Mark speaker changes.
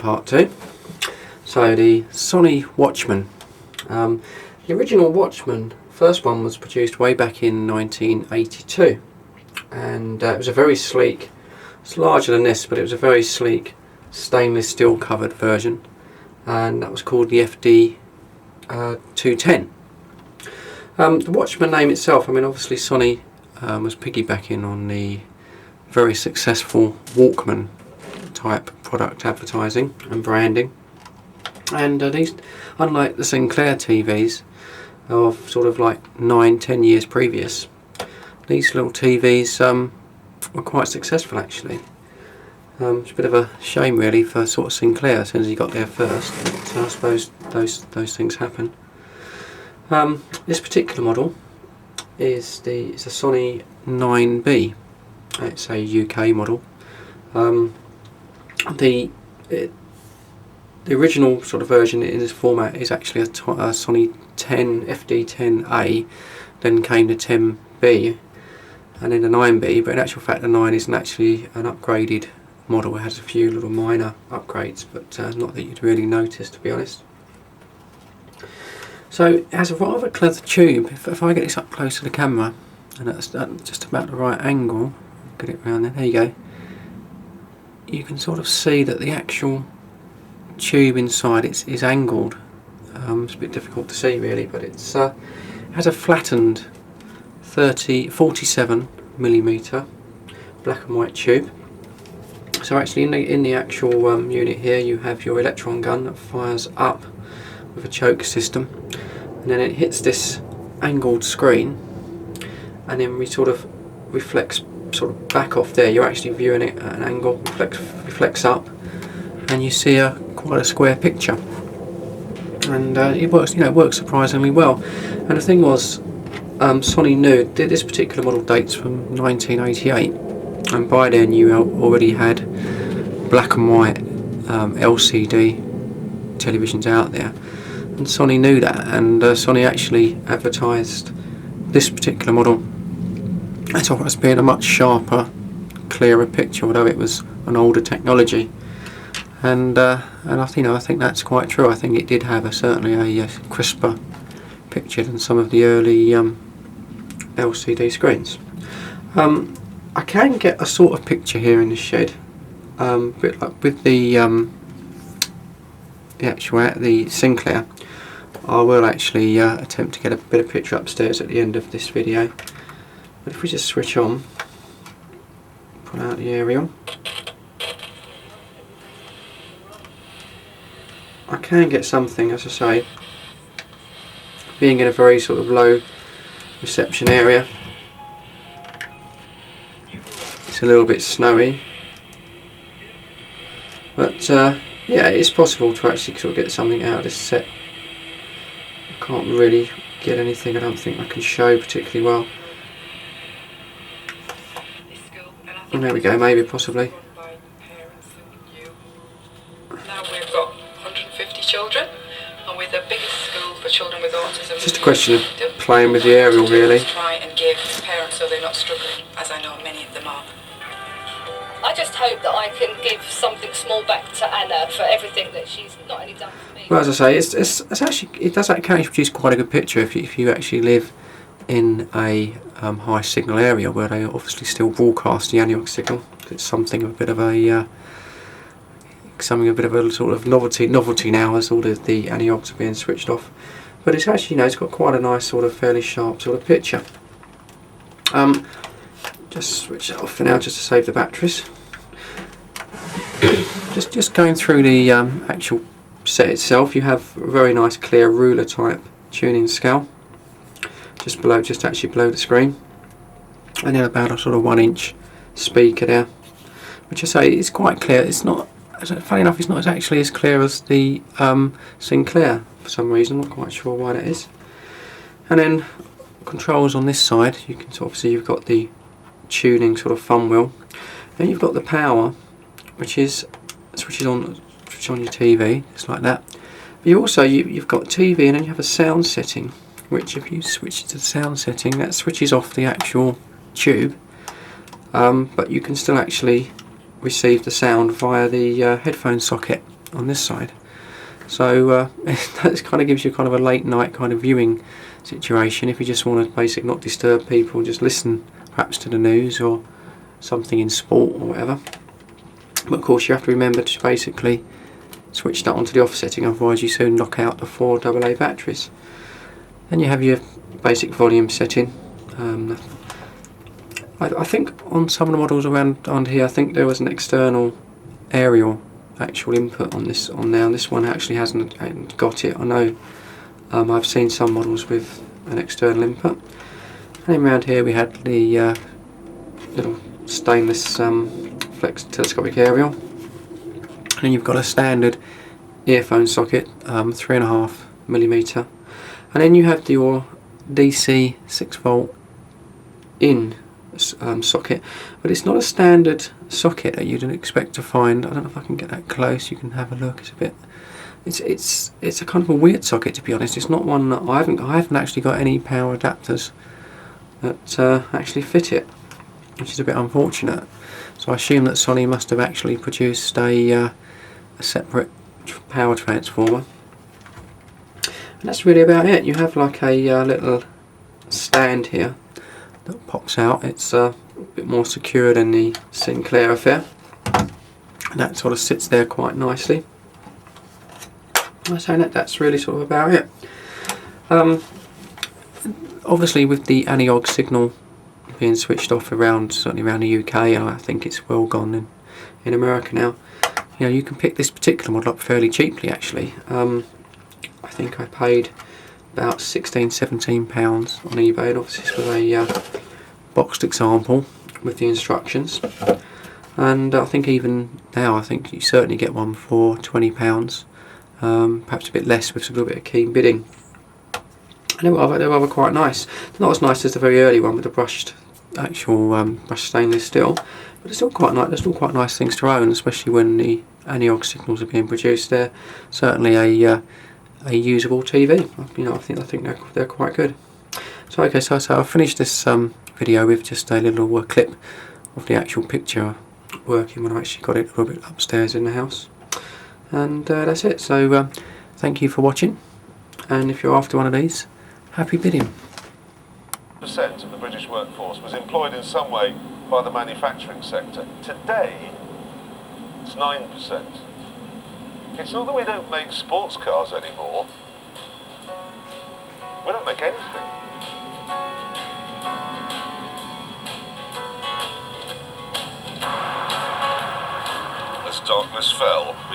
Speaker 1: part 2. So the Sony Watchman. The original Watchman, first one was produced way back in 1982, and it was a very sleek, it's larger than this, but it was a very sleek stainless steel covered version, and that was called the FD210. The Watchman name itself, I mean, obviously Sony was piggybacking on the very successful Walkman type product advertising and branding, and these, unlike the Sinclair TVs of sort of like 9-10 years previous, these little TVs were quite successful actually. It's a bit of a shame really for sort of Sinclair, as soon as he got there first, but I suppose those things happen. This particular model is a Sony 9B. It's a UK model. The original sort of version in this format is actually a Sony 10 FD10A, then came the 10B and then the 9B, but in actual fact the 9 isn't actually an upgraded model. It has a few little minor upgrades, but not that you'd really notice, to be honest. So it has a rather clever tube. If I get this up close to the camera, and that's just about the right angle, get it around there, you go, you can sort of see that the actual tube inside is angled. It's a bit difficult to see really, but it has a flattened 47mm black and white tube. So actually in the actual unit here you have your electron gun that fires up with a choke system, and then it hits this angled screen, and then we sort of reflects sort of back off there. You're actually viewing it at an angle, reflects up, and you see quite a square picture, and it works, you know, works surprisingly well. And the thing was, Sony knew this particular model dates from 1988, and by then you already had black and white LCD televisions out there, and Sony knew that, and Sony actually advertised this particular model as being a much sharper, clearer picture, although it was an older technology. And I think that's quite true. I think it did have certainly a crisper picture than some of the early LCD screens. I can get a sort of picture here in the shed, bit like with the Sinclair. I will actually attempt to get a bit of picture upstairs at the end of this video. But if we just switch on, pull out the aerial, I can get something, as I say, being in a very sort of low reception area. It's a little bit snowy, but yeah, it's possible to actually sort of get something out of this set. I can't really get anything, I don't think I can show particularly well. And there we go, maybe, possibly.
Speaker 2: Now we've got 150 children, and we're the biggest school for children with autism.
Speaker 1: Just a question of playing with the aerial, really.
Speaker 2: Try and give parents so they're not struggling, as I know many of them are.
Speaker 3: I just hope that I can give something small back to Anna for everything that she's not only done for me.
Speaker 1: Well, as I say, it's actually, it does actually produce quite a good picture if you actually live in a high signal area where they obviously still broadcast the analog signal. It's something of a bit of a sort of novelty now, as all the analogs are being switched off. But it's actually, you know, it's got quite a nice sort of fairly sharp sort of picture. Just switch it off for now, just to save the batteries. just going through the actual set itself, you have a very nice clear ruler type tuning scale just actually below the screen, and then about a sort of 1-inch speaker there, which I say is quite clear. It's not, funny enough, it's not actually as clear as the Sinclair for some reason. I'm not quite sure why that is. And then controls on this side, you can sort of see you've got the tuning sort of thumb wheel. Then you've got the power, which is switch on your TV, just like that. But you also you've got TV, and then you have a sound setting, which if you switch to the sound setting, that switches off the actual tube, but you can still actually receive the sound via the headphone socket. on this side. So that kind of gives you kind of a late night kind of viewing situation if you just want to basically not disturb people, just listen perhaps to the news or something in sport or whatever. But of course you have to remember to basically switch that onto the off setting, otherwise you soon knock out the 4 AA batteries. Then you have your basic volume setting. I think on some of the models around here, I think there was an external aerial actual input on this now. This one actually hasn't got it. I know I've seen some models with an external input. And then around here we had the little stainless flex telescopic aerial. And then you've got a standard earphone socket, 3.5mm. And then you have your DC 6V in socket, but it's not a standard socket that you'd expect to find. I don't know if I can get that close. You can have a look. It's a bit. It's a kind of a weird socket, to be honest. It's not one that I haven't actually got any power adapters that actually fit it, which is a bit unfortunate. So I assume that Sony must have actually produced a separate power transformer. And that's really about it. You have like a little stand here that pops out. It's a bit more secure than the Sinclair affair. And that sort of sits there quite nicely. So that's really sort of about it. Obviously with the analog signal being switched off certainly around the UK, and I think it's well gone in America now, you know, you can pick this particular model up fairly cheaply actually. I think I paid about £16–17 on eBay, and obviously this was a boxed example with the instructions. And I think even now, I think you certainly get one for £20, perhaps a bit less with a little bit of keen bidding. And they were quite nice. Not as nice as the very early one with the brushed brushed stainless steel, but they're still quite nice. They're still quite nice things to own, especially when the analog signals are being produced. They're certainly a usable TV. You know, I think they're quite good. So okay, so I've finished this video with just a little clip of the actual picture working when I actually got it a little bit upstairs in the house, and that's it. So thank you for watching, and if you're after one of these, happy bidding.
Speaker 4: Percent of the British workforce was employed in some way by the manufacturing sector. Today, it's 9%. It's not that we don't make sports cars anymore. We don't make anything. As darkness fell,